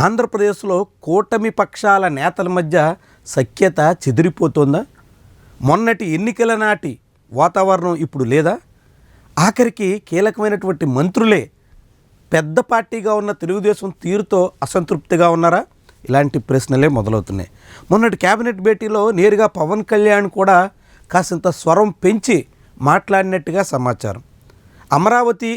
ఆంధ్రప్రదేశ్లో కూటమి పక్షాల నేతల మధ్య సఖ్యత చెదిరిపోతుందా? మొన్నటి ఎన్నికల నాటి వాతావరణం ఇప్పుడు లేదా? ఆఖరికి కీలకమైనటువంటి మంత్రులే పెద్ద పార్టీగా ఉన్న తెలుగుదేశం తీరుతో అసంతృప్తిగా ఉన్నారా? ఇలాంటి ప్రశ్నలే మొదలవుతున్నాయి. మొన్నటి కేబినెట్ భేటీలో నేరుగా పవన్ కళ్యాణ్ కూడా కాసింత స్వరం పెంచి మాట్లాడినట్టుగా సమాచారం. అమరావతి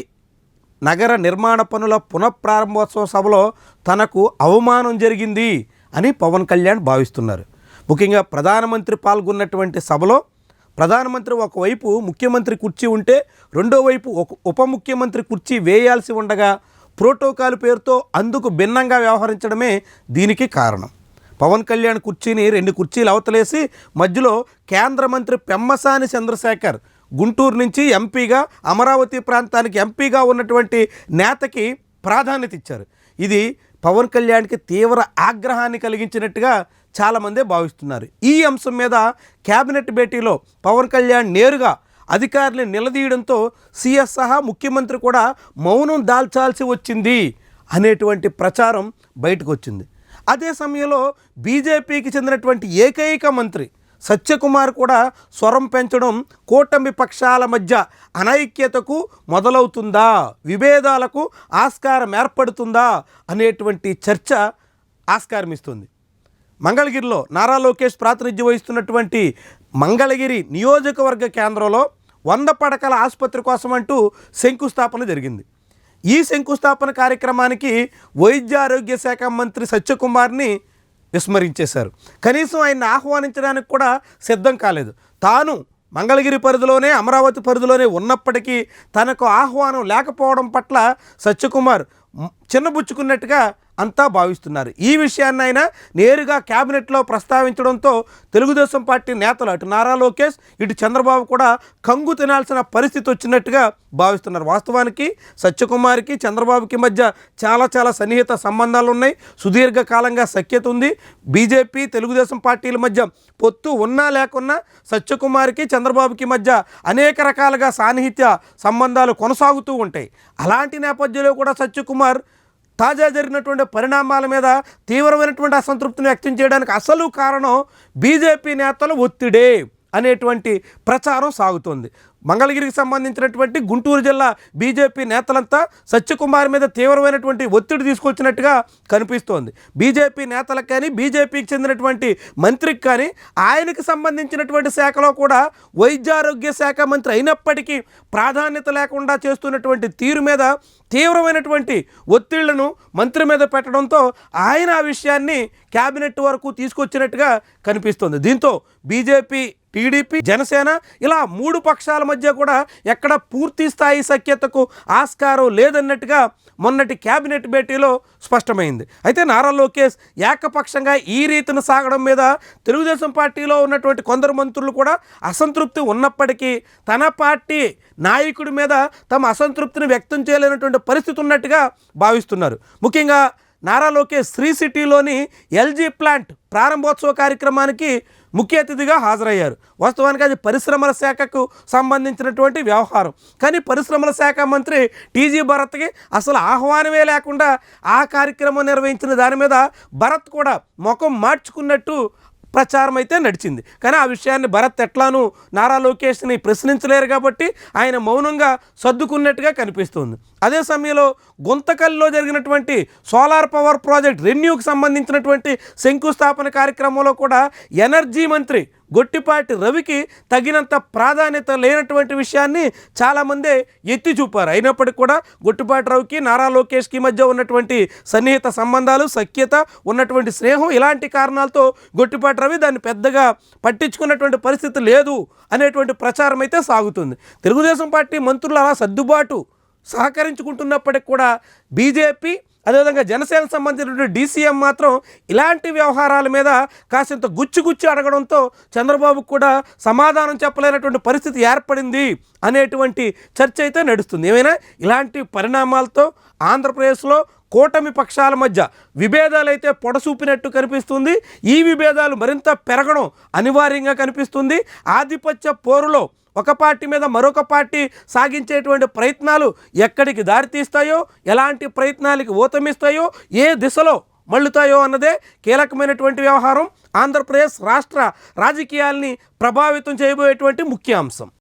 నగర నిర్మాణ పనుల పునఃప్రారంభోత్సవ సభలో తనకు అవమానం జరిగింది అని పవన్ కళ్యాణ్ భావిస్తున్నారు. ముఖ్యంగా ప్రధానమంత్రి పాల్గొన్నటువంటి సభలో ప్రధానమంత్రి ఒకవైపు ముఖ్యమంత్రి కుర్చీ ఉంటే రెండో వైపు ఉప ముఖ్యమంత్రి కుర్చీ వేయాల్సి ఉండగా ప్రోటోకాల్ పేరుతో అందుకు భిన్నంగా వ్యవహరించడమే దీనికి కారణం. పవన్ కళ్యాణ్ కుర్చీని 2 కుర్చీలు అవతలేసి మధ్యలో కేంద్ర మంత్రి పెమ్మసాని చంద్రశేఖర్ గుంటూరు నుంచి ఎంపీగా అమరావతి ప్రాంతానికి ఎంపీగా ఉన్నటువంటి నేతకి ప్రాధాన్యత ఇచ్చారు. ఇది పవన్ కళ్యాణ్కి తీవ్ర ఆగ్రహాన్ని కలిగించినట్టుగా చాలామందే భావిస్తున్నారు. ఈ అంశం మీద కేబినెట్ భేటీలో పవన్ కళ్యాణ్ నేరుగా అధికారులను నిలదీయడంతో సీఎస్ సహా ముఖ్యమంత్రి కూడా మౌనం దాల్చాల్సి వచ్చింది అనేటువంటి ప్రచారం బయటకు వచ్చింది. అదే సమయంలో బీజేపీకి చెందినటువంటి ఏకైక మంత్రి సత్యకుమార్ కూడా స్వరం పెంచడం కూటమి పక్షాల మధ్య అనైక్యతకు మొదలవుతుందా, విభేదాలకు ఆస్కారం ఏర్పడుతుందా అనేటువంటి చర్చ ఆస్కారమిస్తుంది. మంగళగిరిలో నారా లోకేష్ ప్రాతినిధ్యం వహిస్తున్నటువంటి మంగళగిరి నియోజకవర్గ కేంద్రంలో 100 పడకల ఆసుపత్రి కోసం అంటూ శంకుస్థాపన జరిగింది. ఈ శంకుస్థాపన కార్యక్రమానికి వైద్య ఆరోగ్య శాఖ మంత్రి సత్యకుమార్ని విస్మరించేశారు. కనీసం ఆయన్ని ఆహ్వానించడానికి కూడా సిద్ధం కాలేదు. తాను మంగళగిరి పరిధిలోనే అమరావతి పరిధిలోనే ఉన్నప్పటికీ తనకు ఆహ్వానం లేకపోవడం పట్ల సత్యకుమార్ చిన్నబుచ్చుకున్నట్టుగా అంతా భావిస్తున్నారు. ఈ విషయాన్ని ఆయన నేరుగా క్యాబినెట్లో ప్రస్తావించడంతో తెలుగుదేశం పార్టీ నేతలు అటు నారా లోకేష్ ఇటు చంద్రబాబు కూడా కంగు తినాల్సిన పరిస్థితి వచ్చినట్టుగా భావిస్తున్నారు. వాస్తవానికి సత్యకుమార్కి చంద్రబాబుకి మధ్య చాలా సన్నిహిత సంబంధాలు ఉన్నాయి. సుదీర్ఘకాలంగా సఖ్యత ఉంది. బీజేపీ తెలుగుదేశం పార్టీల మధ్య పొత్తు ఉన్నా లేకున్నా సత్యకుమార్కి చంద్రబాబుకి మధ్య అనేక రకాలుగా సాన్నిహిత్య సంబంధాలు కొనసాగుతూ ఉంటాయి. అలాంటి నేపథ్యంలో కూడా సత్యకుమార్ తాజా జరిగినటువంటి పరిణామాల మీద తీవ్రమైనటువంటి అసంతృప్తిని వ్యక్తం చేయడానికి అసలు కారణం బీజేపీ నేతల ఒత్తిడే అనేటువంటి ప్రచారం సాగుతోంది. మంగళగిరికి సంబంధించినటువంటి గుంటూరు జిల్లా బీజేపీ నేతలంతా సత్యకుమార్ మీద తీవ్రమైనటువంటి ఒత్తిడి తీసుకొచ్చినట్టుగా కనిపిస్తోంది. బీజేపీ నేతలకు కానీ బీజేపీకి చెందినటువంటి మంత్రికి కానీ ఆయనకి సంబంధించినటువంటి శాఖలో కూడా వైద్యారోగ్య శాఖ మంత్రి అయినప్పటికీ ప్రాధాన్యత లేకుండా చేస్తున్నటువంటి తీరు మీద తీవ్రమైనటువంటి ఒత్తిళ్లను మంత్రి మీద పెట్టడంతో ఆయన ఆ విషయాన్ని క్యాబినెట్ వరకు తీసుకొచ్చినట్టుగా కనిపిస్తోంది. దీంతో బీజేపీ, టీడీపీ, జనసేన ఇలా 3 పక్షాల మధ్య కూడా ఎక్కడ పూర్తి స్థాయి సఖ్యతకు ఆస్కారం లేదన్నట్టుగా మొన్నటి క్యాబినెట్ భేటీలో స్పష్టమైంది. అయితే నారా లోకేష్ ఏకపక్షంగా ఈ రీతిని సాగడం మీద తెలుగుదేశం పార్టీలో ఉన్నటువంటి కొందరు మంత్రులు కూడా అసంతృప్తి ఉన్నప్పటికీ తన పార్టీ నాయకుడి మీద తమ అసంతృప్తిని వ్యక్తం చేయలేనటువంటి పరిస్థితి ఉన్నట్టుగా భావిస్తున్నారు. ముఖ్యంగా నారా లోకేష్ శ్రీ సిటీలోని ఎల్జీ ప్లాంట్ ప్రారంభోత్సవ కార్యక్రమానికి ముఖ్య అతిథిగా హాజరయ్యారు. వాస్తవానికి అది పరిశ్రమల శాఖకు సంబంధించినటువంటి వ్యవహారం. కానీ పరిశ్రమల శాఖ మంత్రి టీజీ భరత్కి అసలు ఆహ్వానమే లేకుండా ఆ కార్యక్రమం నిర్వహించిన దాని మీద భరత్ కూడా ముఖం మార్చుకున్నట్టు ప్రచారం అయితే నడిచింది. కానీ ఆ విషయాన్ని భరత్ ఎట్లానూ నారా లోకేష్ని ప్రశ్నించలేరు కాబట్టి ఆయన మౌనంగా సర్దుకున్నట్టుగా కనిపిస్తుంది. అదే సమయంలో గుంతకల్లో జరిగినటువంటి సోలార్ పవర్ ప్రాజెక్ట్ రెన్యూకి సంబంధించినటువంటి శంకుస్థాపన కార్యక్రమంలో కూడా ఎనర్జీ మంత్రి గొట్టిపాటి రవికి తగినంత ప్రాధాన్యత లేనటువంటి విషయాన్ని చాలామందే ఎత్తి చూపారు. అయినప్పటికీ కూడా గొట్టిపాటి రవికి నారా లోకేష్కి మధ్య ఉన్నటువంటి సన్నిహిత సంబంధాలు, సఖ్యత, ఉన్నటువంటి స్నేహం, ఇలాంటి కారణాలతో గొట్టిపాటి రవి దాన్ని పెద్దగా పట్టించుకున్నటువంటి పరిస్థితి లేదు అనేటువంటి ప్రచారం అయితే సాగుతుంది. తెలుగుదేశం పార్టీ మంత్రులు అలా సర్దుబాటు సహకరించుకుంటున్నప్పటికి కూడా బీజేపీ అదేవిధంగా జనసేనకు సంబంధించినటువంటి డీసీఎం మాత్రం ఇలాంటి వ్యవహారాల మీద కాసింత గుచ్చి అడగడంతో చంద్రబాబుకు కూడా సమాధానం చెప్పలేనటువంటి పరిస్థితి ఏర్పడింది అనేటువంటి చర్చ అయితే నడుస్తుంది. ఏమైనా ఇలాంటి పరిణామాలతో ఆంధ్రప్రదేశ్లో కూటమి పక్షాల మధ్య విభేదాలు అయితే పొడసూపినట్టు కనిపిస్తుంది. ఈ విభేదాలు మరింత పెరగడం అనివార్యంగా కనిపిస్తుంది. ఆధిపత్య పోరులో ఒక పార్టీ మీద మరొక పార్టీ సాగించేటువంటి ప్రయత్నాలు ఎక్కడికి దారితీస్తాయో, ఎలాంటి ప్రయత్నాలకి ఊతమిస్తాయో, ఏ దిశలో మళ్ళుతాయో అన్నదే కీలకమైనటువంటి వ్యవహారం. ఆంధ్రప్రదేశ్ రాష్ట్ర రాజకీయాల్ని ప్రభావితం చేయబోయేటువంటి ముఖ్య అంశం.